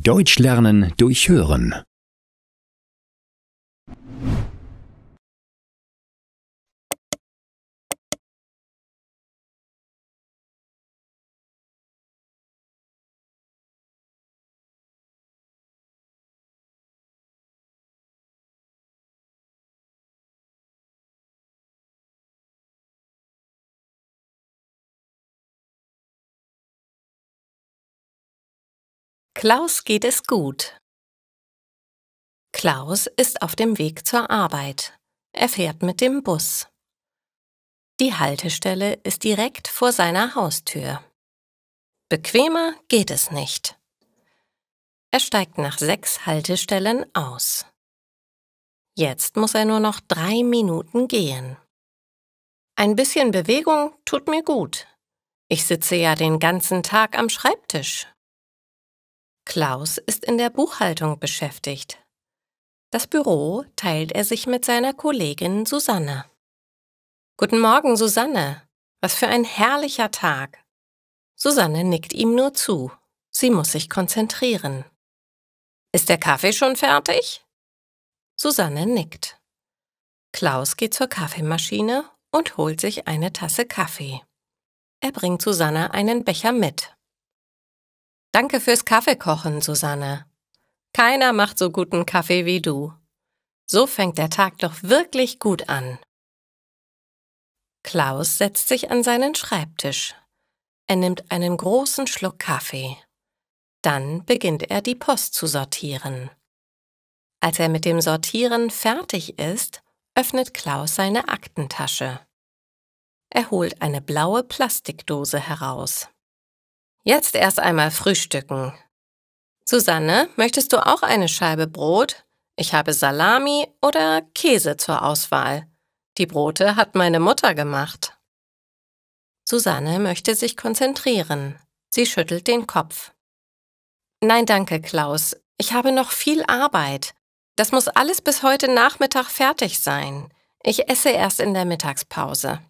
Deutsch lernen durch Hören. Klaus geht es gut. Klaus ist auf dem Weg zur Arbeit. Er fährt mit dem Bus. Die Haltestelle ist direkt vor seiner Haustür. Bequemer geht es nicht. Er steigt nach 6 Haltestellen aus. Jetzt muss er nur noch 3 Minuten gehen. Ein bisschen Bewegung tut mir gut. Ich sitze ja den ganzen Tag am Schreibtisch. Klaus ist in der Buchhaltung beschäftigt. Das Büro teilt er sich mit seiner Kollegin Susanne. »Guten Morgen, Susanne. Was für ein herrlicher Tag.« Susanne nickt ihm nur zu. Sie muss sich konzentrieren. »Ist der Kaffee schon fertig?« Susanne nickt. Klaus geht zur Kaffeemaschine und holt sich eine Tasse Kaffee. Er bringt Susanne einen Becher mit. »Danke fürs Kaffeekochen, Susanne. Keiner macht so guten Kaffee wie du. So fängt der Tag doch wirklich gut an.« Klaus setzt sich an seinen Schreibtisch. Er nimmt einen großen Schluck Kaffee. Dann beginnt er, die Post zu sortieren. Als er mit dem Sortieren fertig ist, öffnet Klaus seine Aktentasche. Er holt eine blaue Plastikdose heraus. »Jetzt erst einmal frühstücken. Susanne, möchtest du auch eine Scheibe Brot? Ich habe Salami oder Käse zur Auswahl. Die Brote hat meine Mutter gemacht.« Susanne möchte sich konzentrieren. Sie schüttelt den Kopf. »Nein, danke, Klaus. Ich habe noch viel Arbeit. Das muss alles bis heute Nachmittag fertig sein. Ich esse erst in der Mittagspause.«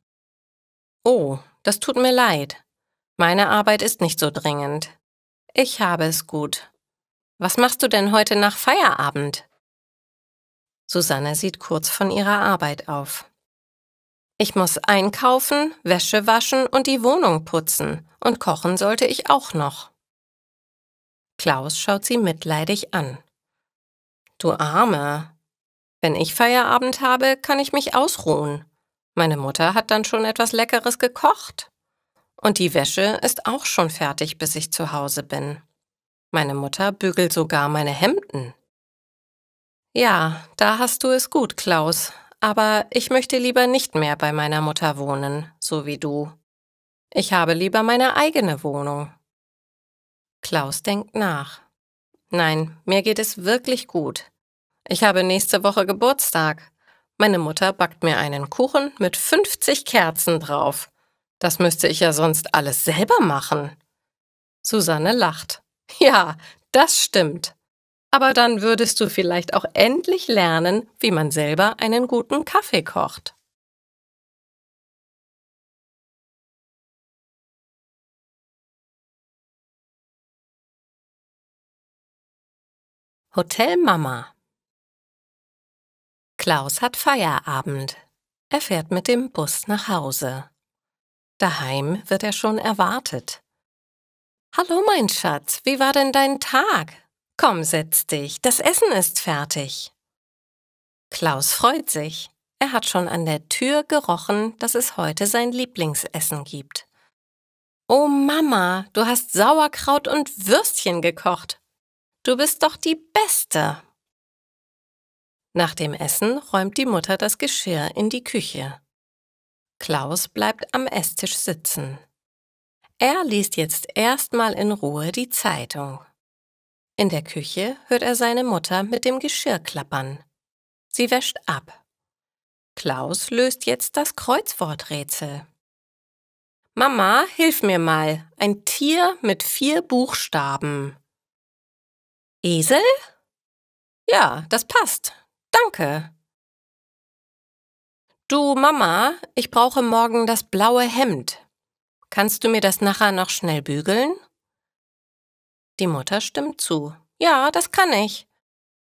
»Oh, das tut mir leid. Meine Arbeit ist nicht so dringend. Ich habe es gut. Was machst du denn heute nach Feierabend?« Susanne sieht kurz von ihrer Arbeit auf. »Ich muss einkaufen, Wäsche waschen und die Wohnung putzen. Und kochen sollte ich auch noch.« Klaus schaut sie mitleidig an. »Du Arme. Wenn ich Feierabend habe, kann ich mich ausruhen. Meine Mutter hat dann schon etwas Leckeres gekocht. Und die Wäsche ist auch schon fertig, bis ich zu Hause bin. Meine Mutter bügelt sogar meine Hemden.« »Ja, da hast du es gut, Klaus. Aber ich möchte lieber nicht mehr bei meiner Mutter wohnen, so wie du. Ich habe lieber meine eigene Wohnung.« Klaus denkt nach. »Nein, mir geht es wirklich gut. Ich habe nächste Woche Geburtstag. Meine Mutter backt mir einen Kuchen mit 50 Kerzen drauf. Das müsste ich ja sonst alles selber machen.« Susanne lacht. »Ja, das stimmt. Aber dann würdest du vielleicht auch endlich lernen, wie man selber einen guten Kaffee kocht.« Hotel Mama. Klaus hat Feierabend. Er fährt mit dem Bus nach Hause. Daheim wird er schon erwartet. »Hallo, mein Schatz, wie war denn dein Tag? Komm, setz dich, das Essen ist fertig.« Klaus freut sich. Er hat schon an der Tür gerochen, dass es heute sein Lieblingsessen gibt. »Oh Mama, du hast Sauerkraut und Würstchen gekocht. Du bist doch die Beste.« Nach dem Essen räumt die Mutter das Geschirr in die Küche. Klaus bleibt am Esstisch sitzen. Er liest jetzt erstmal in Ruhe die Zeitung. In der Küche hört er seine Mutter mit dem Geschirr klappern. Sie wäscht ab. Klaus löst jetzt das Kreuzworträtsel. »Mama, hilf mir mal. Ein Tier mit 4 Buchstaben.« »Esel?« »Ja, das passt. Danke.« »Du, Mama, ich brauche morgen das blaue Hemd. Kannst du mir das nachher noch schnell bügeln?« Die Mutter stimmt zu. Ja, das kann ich.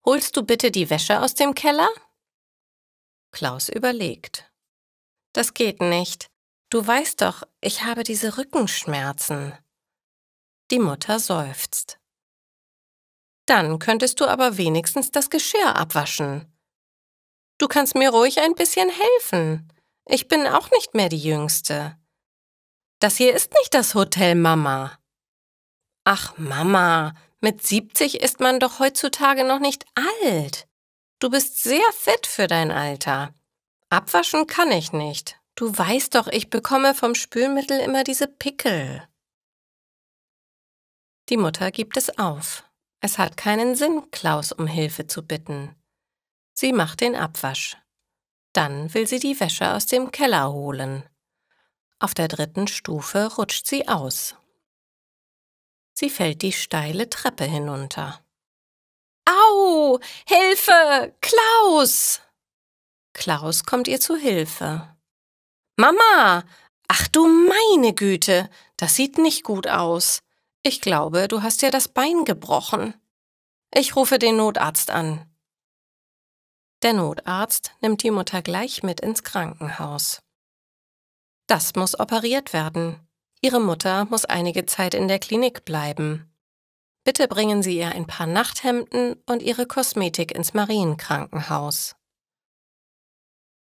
Holst du bitte die Wäsche aus dem Keller? Klaus überlegt. Das geht nicht. Du weißt doch, ich habe diese Rückenschmerzen. Die Mutter seufzt. Dann könntest du aber wenigstens das Geschirr abwaschen. Du kannst mir ruhig ein bisschen helfen. Ich bin auch nicht mehr die Jüngste. Das hier ist nicht das Hotel Mama. Ach Mama, mit 70 ist man doch heutzutage noch nicht alt. Du bist sehr fit für dein Alter. Abwaschen kann ich nicht. Du weißt doch, ich bekomme vom Spülmittel immer diese Pickel. Die Mutter gibt es auf. Es hat keinen Sinn, Klaus um Hilfe zu bitten. Sie macht den Abwasch. Dann will sie die Wäsche aus dem Keller holen. Auf der 3. Stufe rutscht sie aus. Sie fällt die steile Treppe hinunter. Au! Hilfe! Klaus! Klaus kommt ihr zu Hilfe. Mama! Ach du meine Güte, das sieht nicht gut aus. Ich glaube, du hast dir das Bein gebrochen. Ich rufe den Notarzt an. Der Notarzt nimmt die Mutter gleich mit ins Krankenhaus. Das muss operiert werden. Ihre Mutter muss einige Zeit in der Klinik bleiben. Bitte bringen Sie ihr ein paar Nachthemden und ihre Kosmetik ins Marienkrankenhaus.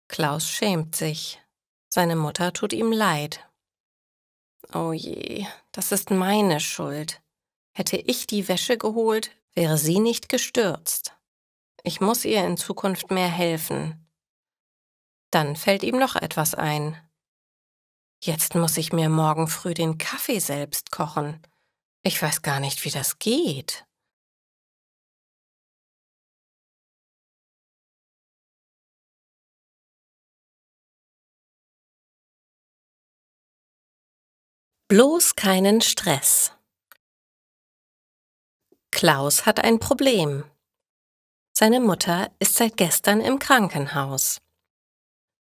Klaus schämt sich. Seine Mutter tut ihm leid. Oh je, das ist meine Schuld. Hätte ich die Wäsche geholt, wäre sie nicht gestürzt. Ich muss ihr in Zukunft mehr helfen. Dann fällt ihm noch etwas ein. Jetzt muss ich mir morgen früh den Kaffee selbst kochen. Ich weiß gar nicht, wie das geht. Bloß keinen Stress. Klaus hat ein Problem. Seine Mutter ist seit gestern im Krankenhaus.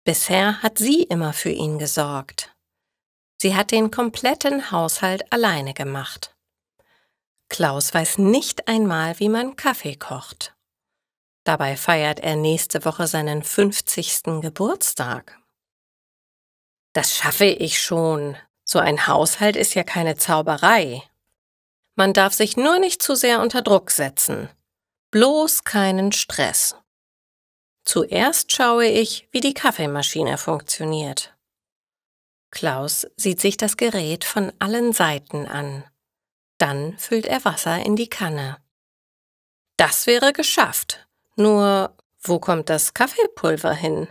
Bisher hat sie immer für ihn gesorgt. Sie hat den kompletten Haushalt alleine gemacht. Klaus weiß nicht einmal, wie man Kaffee kocht. Dabei feiert er nächste Woche seinen 50. Geburtstag. Das schaffe ich schon. So ein Haushalt ist ja keine Zauberei. Man darf sich nur nicht zu sehr unter Druck setzen. Bloß keinen Stress. Zuerst schaue ich, wie die Kaffeemaschine funktioniert. Klaus sieht sich das Gerät von allen Seiten an. Dann füllt er Wasser in die Kanne. Das wäre geschafft. Nur, wo kommt das Kaffeepulver hin?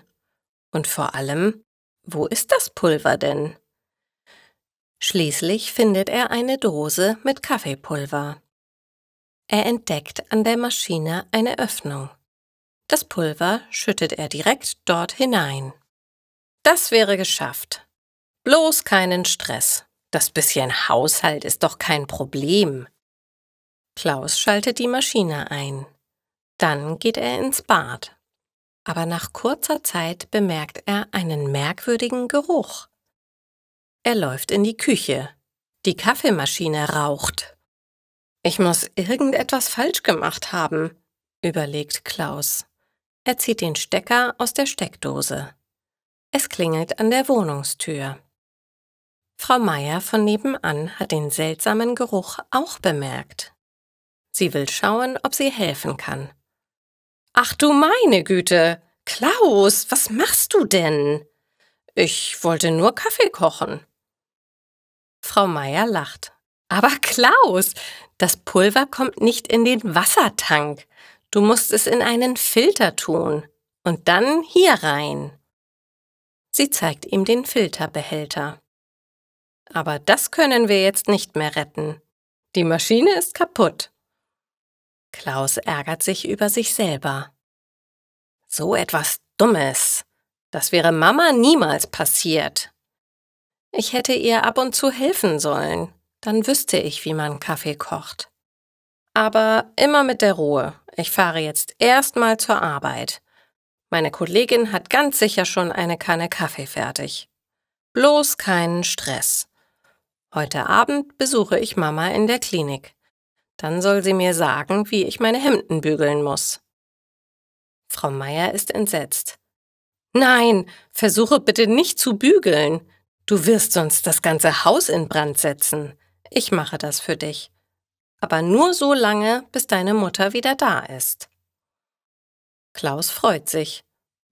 Und vor allem, wo ist das Pulver denn? Schließlich findet er eine Dose mit Kaffeepulver. Er entdeckt an der Maschine eine Öffnung. Das Pulver schüttet er direkt dort hinein. Das wäre geschafft. Bloß keinen Stress. Das bisschen Haushalt ist doch kein Problem. Klaus schaltet die Maschine ein. Dann geht er ins Bad. Aber nach kurzer Zeit bemerkt er einen merkwürdigen Geruch. Er läuft in die Küche. Die Kaffeemaschine raucht. Ich muss irgendetwas falsch gemacht haben, überlegt Klaus. Er zieht den Stecker aus der Steckdose. Es klingelt an der Wohnungstür. Frau Meier von nebenan hat den seltsamen Geruch auch bemerkt. Sie will schauen, ob sie helfen kann. Ach du meine Güte! Klaus, was machst du denn? Ich wollte nur Kaffee kochen. Frau Meier lacht. Aber Klaus, das Pulver kommt nicht in den Wassertank. Du musst es in einen Filter tun und dann hier rein. Sie zeigt ihm den Filterbehälter. Aber das können wir jetzt nicht mehr retten. Die Maschine ist kaputt. Klaus ärgert sich über sich selber. So etwas Dummes. Das wäre Mama niemals passiert. Ich hätte ihr ab und zu helfen sollen. Dann wüsste ich, wie man Kaffee kocht. Aber immer mit der Ruhe. Ich fahre jetzt erstmal zur Arbeit. Meine Kollegin hat ganz sicher schon eine Kanne Kaffee fertig. Bloß keinen Stress. Heute Abend besuche ich Mama in der Klinik. Dann soll sie mir sagen, wie ich meine Hemden bügeln muss. Frau Meier ist entsetzt. Nein, versuche bitte nicht zu bügeln. Du wirst sonst das ganze Haus in Brand setzen. Ich mache das für dich. Aber nur so lange, bis deine Mutter wieder da ist. Klaus freut sich.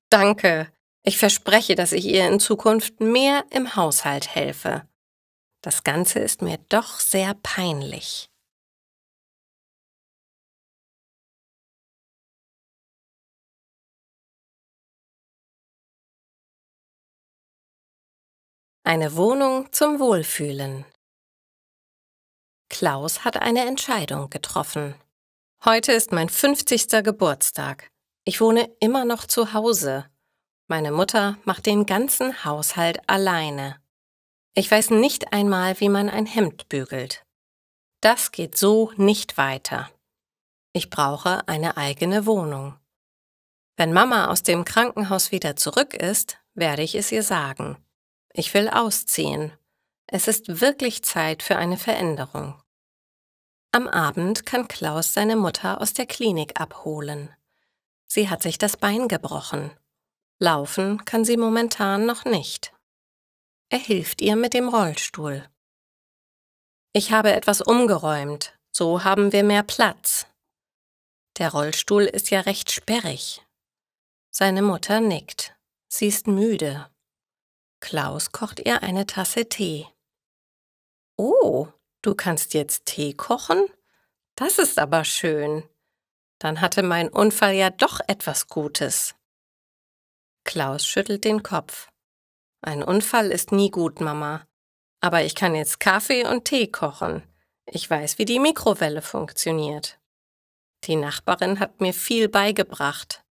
Danke. Ich verspreche, dass ich ihr in Zukunft mehr im Haushalt helfe. Das Ganze ist mir doch sehr peinlich. Eine Wohnung zum Wohlfühlen. Klaus hat eine Entscheidung getroffen. Heute ist mein 50. Geburtstag. Ich wohne immer noch zu Hause. Meine Mutter macht den ganzen Haushalt alleine. Ich weiß nicht einmal, wie man ein Hemd bügelt. Das geht so nicht weiter. Ich brauche eine eigene Wohnung. Wenn Mama aus dem Krankenhaus wieder zurück ist, werde ich es ihr sagen. Ich will ausziehen. Es ist wirklich Zeit für eine Veränderung. Am Abend kann Klaus seine Mutter aus der Klinik abholen. Sie hat sich das Bein gebrochen. Laufen kann sie momentan noch nicht. Er hilft ihr mit dem Rollstuhl. Ich habe etwas umgeräumt, so haben wir mehr Platz. Der Rollstuhl ist ja recht sperrig. Seine Mutter nickt. Sie ist müde. Klaus kocht ihr eine Tasse Tee. Oh, du kannst jetzt Tee kochen? Das ist aber schön. Dann hatte mein Unfall ja doch etwas Gutes. Klaus schüttelt den Kopf. Ein Unfall ist nie gut, Mama. Aber ich kann jetzt Kaffee und Tee kochen. Ich weiß, wie die Mikrowelle funktioniert. Die Nachbarin hat mir viel beigebracht.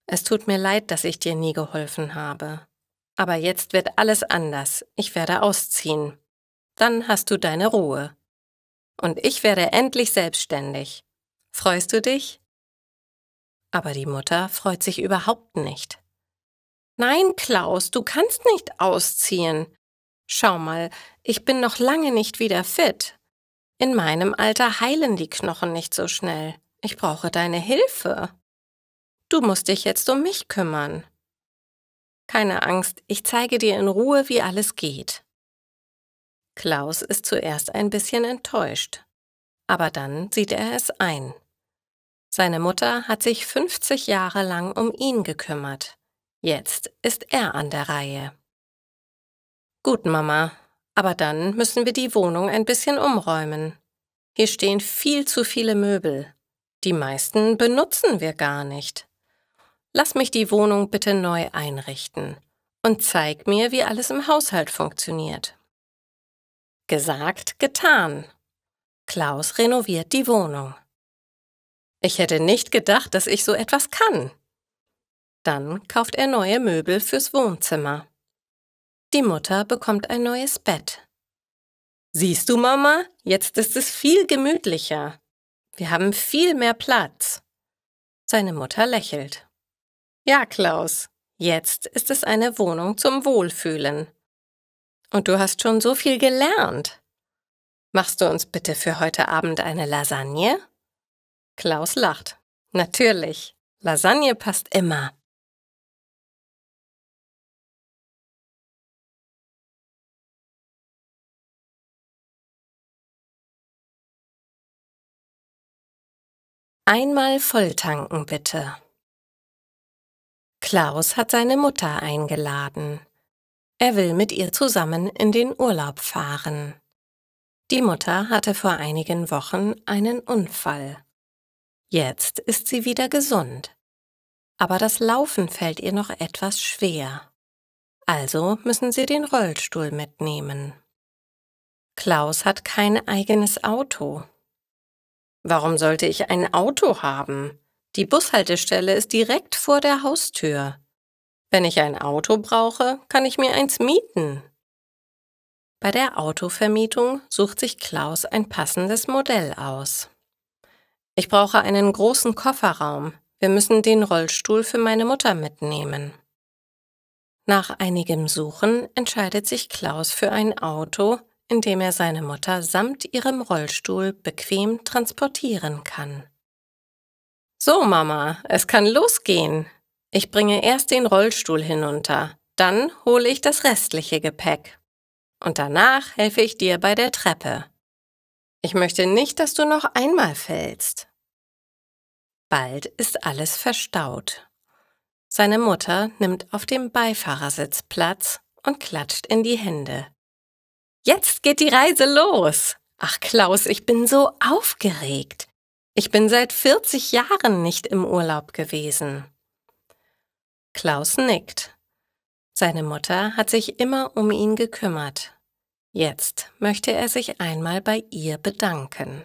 Es tut mir leid, dass ich dir nie geholfen habe. Aber jetzt wird alles anders. Ich werde ausziehen. Dann hast du deine Ruhe. Und ich werde endlich selbstständig. Freust du dich? Aber die Mutter freut sich überhaupt nicht. Nein, Klaus, du kannst nicht ausziehen. Schau mal, ich bin noch lange nicht wieder fit. In meinem Alter heilen die Knochen nicht so schnell. Ich brauche deine Hilfe. Du musst dich jetzt um mich kümmern. Keine Angst, ich zeige dir in Ruhe, wie alles geht. Klaus ist zuerst ein bisschen enttäuscht, aber dann sieht er es ein. Seine Mutter hat sich 50 Jahre lang um ihn gekümmert. Jetzt ist er an der Reihe. Gut, Mama, aber dann müssen wir die Wohnung ein bisschen umräumen. Hier stehen viel zu viele Möbel. Die meisten benutzen wir gar nicht. Lass mich die Wohnung bitte neu einrichten und zeig mir, wie alles im Haushalt funktioniert. Gesagt, getan. Klaus renoviert die Wohnung. Ich hätte nicht gedacht, dass ich so etwas kann. Dann kauft er neue Möbel fürs Wohnzimmer. Die Mutter bekommt ein neues Bett. Siehst du, Mama, jetzt ist es viel gemütlicher. Wir haben viel mehr Platz. Seine Mutter lächelt. Ja, Klaus, jetzt ist es eine Wohnung zum Wohlfühlen. Und du hast schon so viel gelernt. Machst du uns bitte für heute Abend eine Lasagne? Klaus lacht. Natürlich, Lasagne passt immer. Einmal volltanken, bitte. Klaus hat seine Mutter eingeladen. Er will mit ihr zusammen in den Urlaub fahren. Die Mutter hatte vor einigen Wochen einen Unfall. Jetzt ist sie wieder gesund. Aber das Laufen fällt ihr noch etwas schwer. Also müssen sie den Rollstuhl mitnehmen. Klaus hat kein eigenes Auto. Warum sollte ich ein Auto haben? Die Bushaltestelle ist direkt vor der Haustür. Wenn ich ein Auto brauche, kann ich mir eins mieten. Bei der Autovermietung sucht sich Klaus ein passendes Modell aus. Ich brauche einen großen Kofferraum. Wir müssen den Rollstuhl für meine Mutter mitnehmen. Nach einigem Suchen entscheidet sich Klaus für ein Auto, indem er seine Mutter samt ihrem Rollstuhl bequem transportieren kann. »So, Mama, es kann losgehen. Ich bringe erst den Rollstuhl hinunter, dann hole ich das restliche Gepäck. Und danach helfe ich dir bei der Treppe. Ich möchte nicht, dass du noch einmal fällst.« Bald ist alles verstaut. Seine Mutter nimmt auf dem Beifahrersitz Platz und klatscht in die Hände. »Jetzt geht die Reise los! Ach Klaus, ich bin so aufgeregt. Ich bin seit 40 Jahren nicht im Urlaub gewesen.« Klaus nickt. Seine Mutter hat sich immer um ihn gekümmert. Jetzt möchte er sich einmal bei ihr bedanken.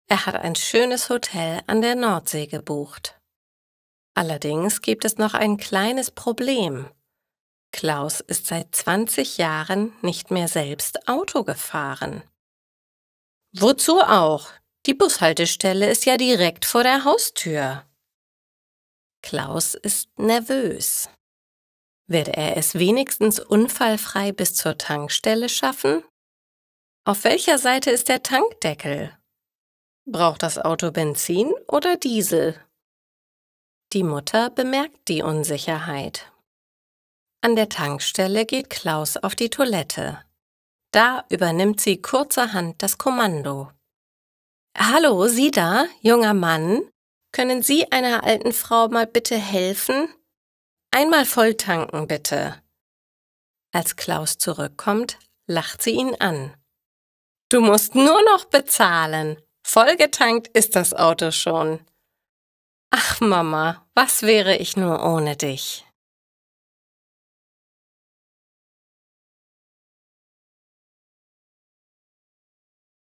Er hat ein schönes Hotel an der Nordsee gebucht. Allerdings gibt es noch ein kleines Problem. Klaus ist seit 20 Jahren nicht mehr selbst Auto gefahren. »Wozu auch? Die Bushaltestelle ist ja direkt vor der Haustür.« Klaus ist nervös. Wird er es wenigstens unfallfrei bis zur Tankstelle schaffen? Auf welcher Seite ist der Tankdeckel? Braucht das Auto Benzin oder Diesel? Die Mutter bemerkt die Unsicherheit. An der Tankstelle geht Klaus auf die Toilette. Da übernimmt sie kurzerhand das Kommando. »Hallo, Sie da, junger Mann? Können Sie einer alten Frau mal bitte helfen? Einmal voll tanken, bitte.« Als Klaus zurückkommt, lacht sie ihn an. »Du musst nur noch bezahlen. Vollgetankt ist das Auto schon.« »Ach Mama, was wäre ich nur ohne dich?«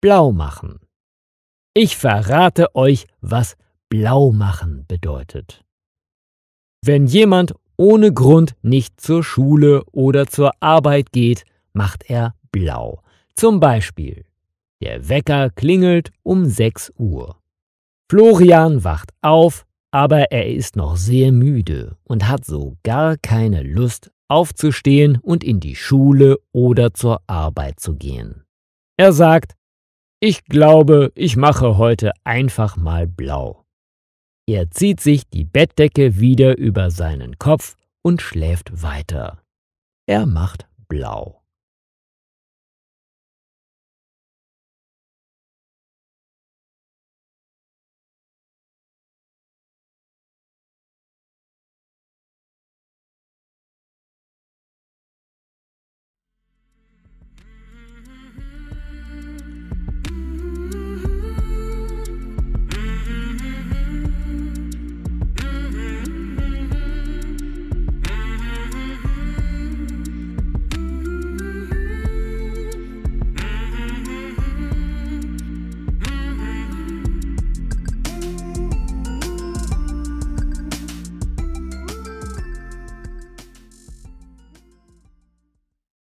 Blau machen. Ich verrate euch, was blau machen bedeutet. Wenn jemand ohne Grund nicht zur Schule oder zur Arbeit geht, macht er blau. Zum Beispiel: Der Wecker klingelt um 6 Uhr. Florian wacht auf, aber er ist noch sehr müde und hat so gar keine Lust, aufzustehen und in die Schule oder zur Arbeit zu gehen. Er sagt: Ich glaube, ich mache heute einfach mal blau. Er zieht sich die Bettdecke wieder über seinen Kopf und schläft weiter. Er macht blau.